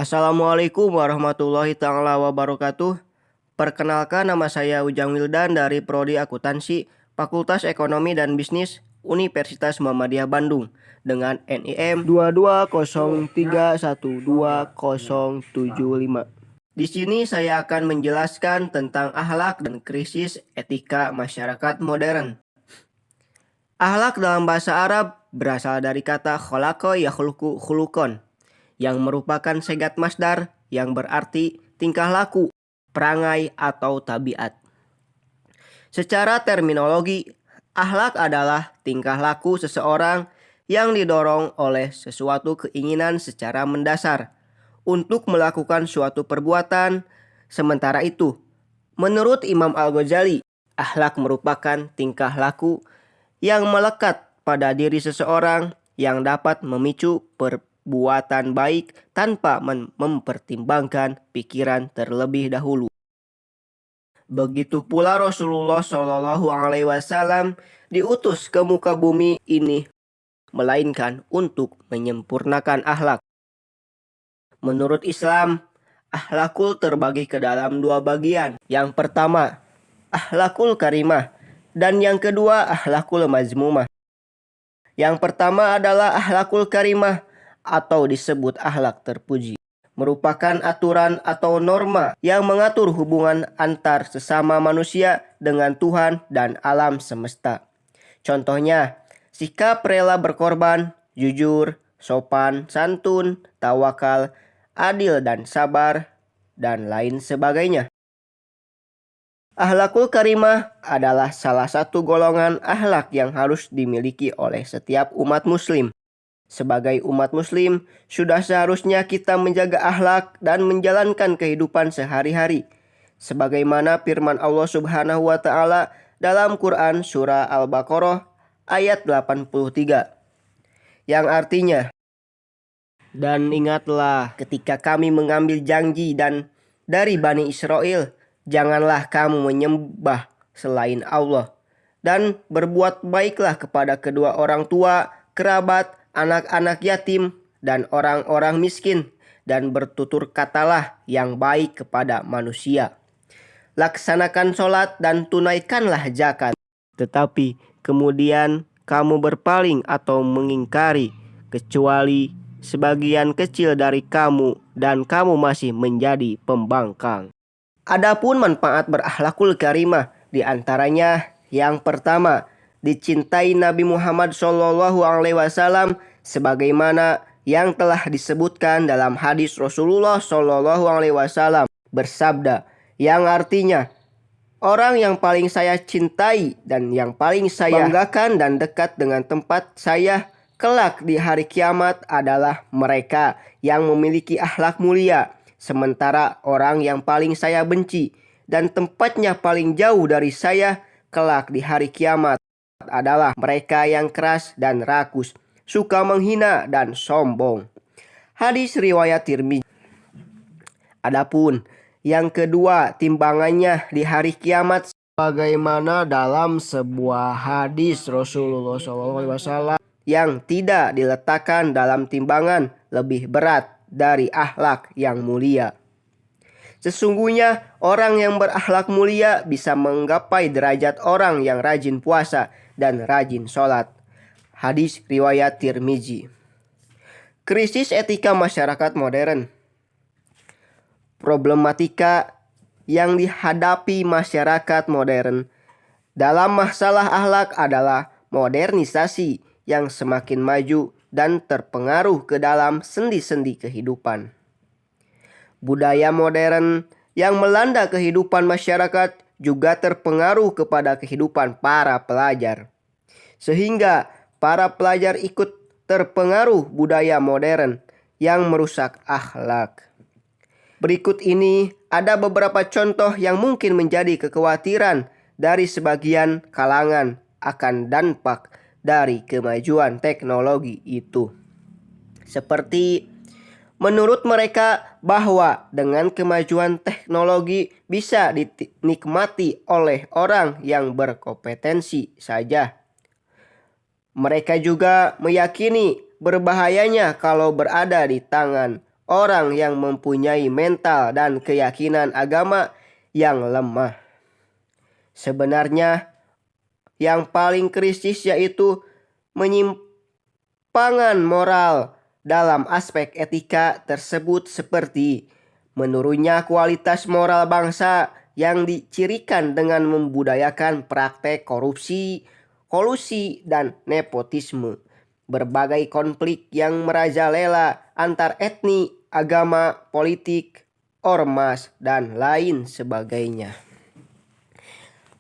Assalamualaikum warahmatullahi taala wabarakatuh. Perkenalkan, nama saya Ujang Wildan dari Prodi Akuntansi, Fakultas Ekonomi dan Bisnis Universitas Muhammadiyah Bandung dengan NIM 2203120075. Di sini saya akan menjelaskan tentang akhlak dan krisis etika masyarakat modern. Akhlak dalam bahasa Arab berasal dari kata khalaqa yakhluqu khuluqan, yang merupakan segat masdar yang berarti tingkah laku, perangai, atau tabiat. Secara terminologi, akhlak adalah tingkah laku seseorang yang didorong oleh sesuatu keinginan secara mendasar untuk melakukan suatu perbuatan. Sementara itu, menurut Imam Al-Ghazali, akhlak merupakan tingkah laku yang melekat pada diri seseorang yang dapat memicu perbuatan baik tanpa mempertimbangkan pikiran terlebih dahulu. Begitu pula Rasulullah Shallallahu Alaihi Wasallam diutus ke muka bumi ini melainkan untuk menyempurnakan akhlak. Menurut Islam, akhlakul terbagi ke dalam dua bagian. Yang pertama, akhlakul karimah, dan yang kedua, akhlakul mazmumah. Yang pertama adalah akhlakul karimah atau disebut akhlak terpuji. Merupakan aturan atau norma yang mengatur hubungan antar sesama manusia dengan Tuhan dan alam semesta. Contohnya, sikap rela berkorban, jujur, sopan, santun, tawakal, adil dan sabar, dan lain sebagainya. Akhlakul karimah adalah salah satu golongan akhlak yang harus dimiliki oleh setiap umat muslim. Sebagai umat muslim, sudah seharusnya kita menjaga akhlak dan menjalankan kehidupan sehari-hari. Sebagaimana firman Allah Subhanahu wa Ta'ala dalam Quran Surah Al-Baqarah ayat 83. Yang artinya, dan ingatlah ketika kami mengambil janji dari Bani Israel, janganlah kamu menyembah selain Allah, dan berbuat baiklah kepada kedua orang tua, kerabat, anak-anak yatim, dan orang-orang miskin, dan bertutur katalah yang baik kepada manusia. Laksanakan sholat dan tunaikanlah zakat. Tetapi kemudian kamu berpaling atau mengingkari, kecuali sebagian kecil dari kamu, dan kamu masih menjadi pembangkang. Adapun manfaat berakhlakul karimah, di antaranya yang pertama, dicintai Nabi Muhammad SAW sebagaimana yang telah disebutkan dalam hadis Rasulullah SAW bersabda, yang artinya, orang yang paling saya cintai dan yang paling saya banggakan dan dekat dengan tempat saya kelak di hari kiamat adalah mereka yang memiliki akhlak mulia, sementara orang yang paling saya benci dan tempatnya paling jauh dari saya kelak di hari kiamat adalah mereka yang keras dan rakus, suka menghina dan sombong. Hadis riwayat Tirmidzi. Adapun yang kedua, timbangannya di hari kiamat bagaimana dalam sebuah hadis Rasulullah SAW yang tidak diletakkan dalam timbangan lebih berat dari akhlak yang mulia. Sesungguhnya orang yang berakhlak mulia bisa menggapai derajat orang yang rajin puasa dan rajin sholat. Hadis riwayat Tirmidzi. Krisis etika masyarakat modern. Problematika yang dihadapi masyarakat modern dalam masalah akhlak adalah modernisasi yang semakin maju dan terpengaruh ke dalam sendi-sendi kehidupan. Budaya modern yang melanda kehidupan masyarakat juga terpengaruh kepada kehidupan para pelajar, sehingga para pelajar ikut terpengaruh budaya modern yang merusak akhlak. Berikut ini ada beberapa contoh yang mungkin menjadi kekhawatiran dari sebagian kalangan akan dampak dari kemajuan teknologi itu. Seperti menurut mereka bahwa dengan kemajuan teknologi bisa dinikmati oleh orang yang berkompetensi saja. Mereka juga meyakini berbahayanya kalau berada di tangan orang yang mempunyai mental dan keyakinan agama yang lemah. Sebenarnya yang paling krisis yaitu penyimpangan moral dalam aspek etika tersebut, seperti menurunnya kualitas moral bangsa yang dicirikan dengan membudayakan praktek korupsi, kolusi, dan nepotisme. Berbagai konflik yang merajalela antar etni, agama, politik, ormas, dan lain sebagainya.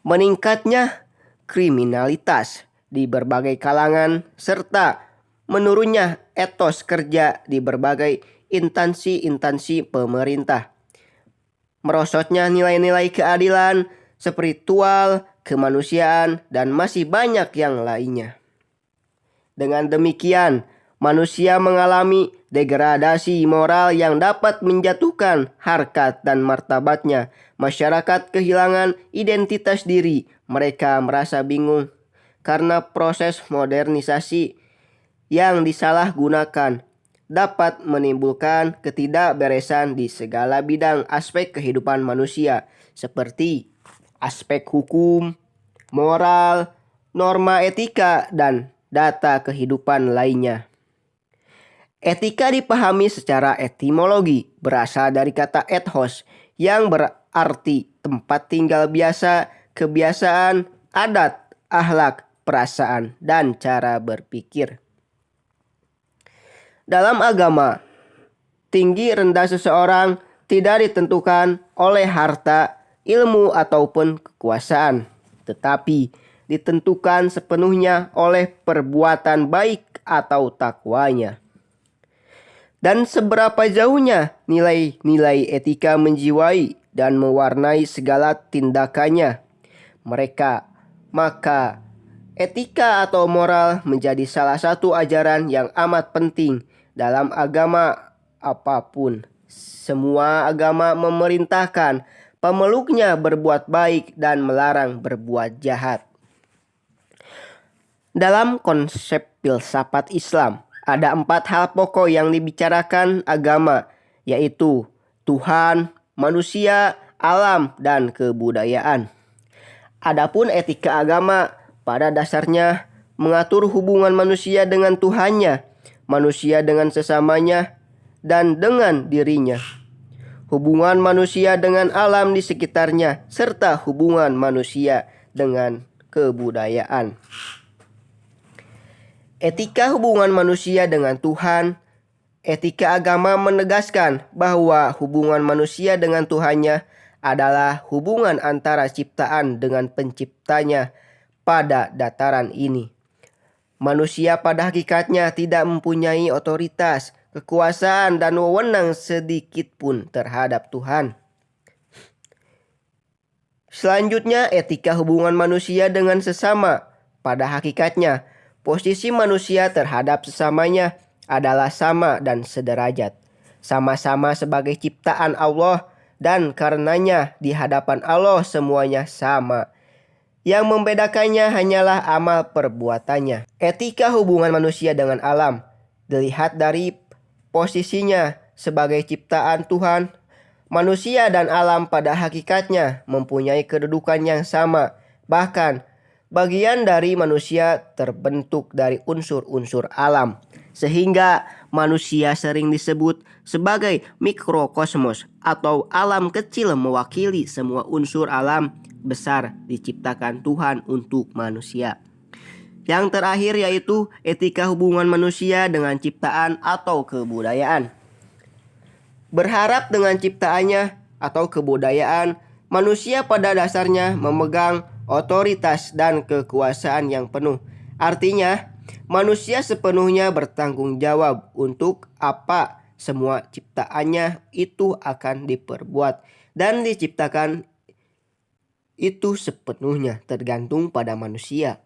Meningkatnya kriminalitas di berbagai kalangan serta menurunnya etos kerja di berbagai instansi pemerintah. Merosotnya nilai-nilai keadilan, spiritual, kemanusiaan, dan masih banyak yang lainnya. Dengan demikian, manusia mengalami degradasi moral yang dapat menjatuhkan harkat dan martabatnya. Masyarakat kehilangan identitas diri. Mereka merasa bingung karena proses modernisasi yang disalahgunakan dapat menimbulkan ketidakberesan di segala bidang aspek kehidupan manusia, seperti aspek hukum, moral, norma etika, dan data kehidupan lainnya. Etika dipahami secara etimologi, berasal dari kata ethos yang berarti tempat tinggal biasa, kebiasaan, adat, akhlak, perasaan, dan cara berpikir. Dalam agama, tinggi rendah seseorang tidak ditentukan oleh harta, ilmu, ataupun kekuasaan, tetapi ditentukan sepenuhnya oleh perbuatan baik atau takwanya. Dan seberapa jauhnya nilai-nilai etika menjiwai dan mewarnai segala tindakannya maka etika atau moral menjadi salah satu ajaran yang amat penting dalam agama apapun. Semua agama memerintahkan pemeluknya berbuat baik dan melarang berbuat jahat. Dalam konsep filsafat Islam, ada 4 hal pokok yang dibicarakan agama, yaitu Tuhan, manusia, alam, dan kebudayaan. Adapun etika agama pada dasarnya mengatur hubungan manusia dengan Tuhannya, manusia dengan sesamanya, dan dengan dirinya. Hubungan manusia dengan alam di sekitarnya, serta hubungan manusia dengan kebudayaan. Etika hubungan manusia dengan Tuhan. Etika agama menegaskan bahwa hubungan manusia dengan Tuhannya adalah hubungan antara ciptaan dengan penciptanya pada dataran ini. Manusia pada hakikatnya tidak mempunyai otoritas, kekuasaan, dan wewenang sedikit pun terhadap Tuhan. Selanjutnya, etika hubungan manusia dengan sesama. Pada hakikatnya, posisi manusia terhadap sesamanya adalah sama dan sederajat, sama-sama sebagai ciptaan Allah, dan karenanya di hadapan Allah semuanya sama. Yang membedakannya hanyalah amal perbuatannya. Etika hubungan manusia dengan alam dilihat dari posisinya sebagai ciptaan Tuhan. Manusia dan alam pada hakikatnya mempunyai kedudukan yang sama. Bahkan bagian dari manusia terbentuk dari unsur-unsur alam, sehingga manusia sering disebut sebagai mikrokosmos atau alam kecil, mewakili semua unsur alam besar diciptakan Tuhan untuk manusia. Yang terakhir yaitu etika hubungan manusia dengan ciptaan atau kebudayaan. Berharap dengan ciptaannya atau kebudayaan, manusia pada dasarnya memegang otoritas dan kekuasaan yang penuh. Artinya, manusia sepenuhnya bertanggung jawab untuk apa semua ciptaannya itu akan diperbuat dan diciptakan itu sepenuhnya tergantung pada manusia.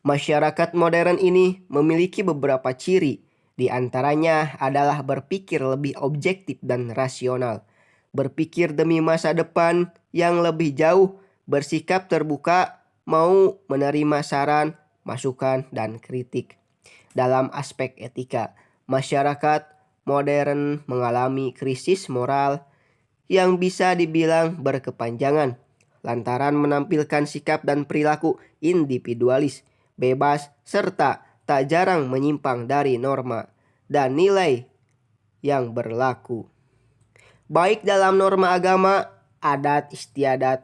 Masyarakat modern ini memiliki beberapa ciri. Di antaranya adalah berpikir lebih objektif dan rasional, berpikir demi masa depan yang lebih jauh, bersikap terbuka, mau menerima saran, masukan, dan kritik. Dalam aspek etika, masyarakat modern mengalami krisis moral yang bisa dibilang berkepanjangan lantaran menampilkan sikap dan perilaku individualis, bebas, serta tak jarang menyimpang dari norma dan nilai yang berlaku, baik dalam norma agama, adat istiadat,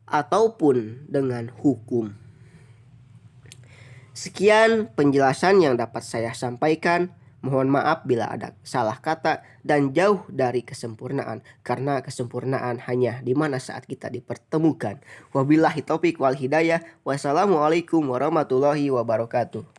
ataupun dengan hukum. Sekian penjelasan yang dapat saya sampaikan. Mohon maaf bila ada salah kata dan jauh dari kesempurnaan, karena kesempurnaan hanya di mana saat kita dipertemukan. Wabillahi taufik wal hidayah. Wassalamualaikum warahmatullahi wabarakatuh.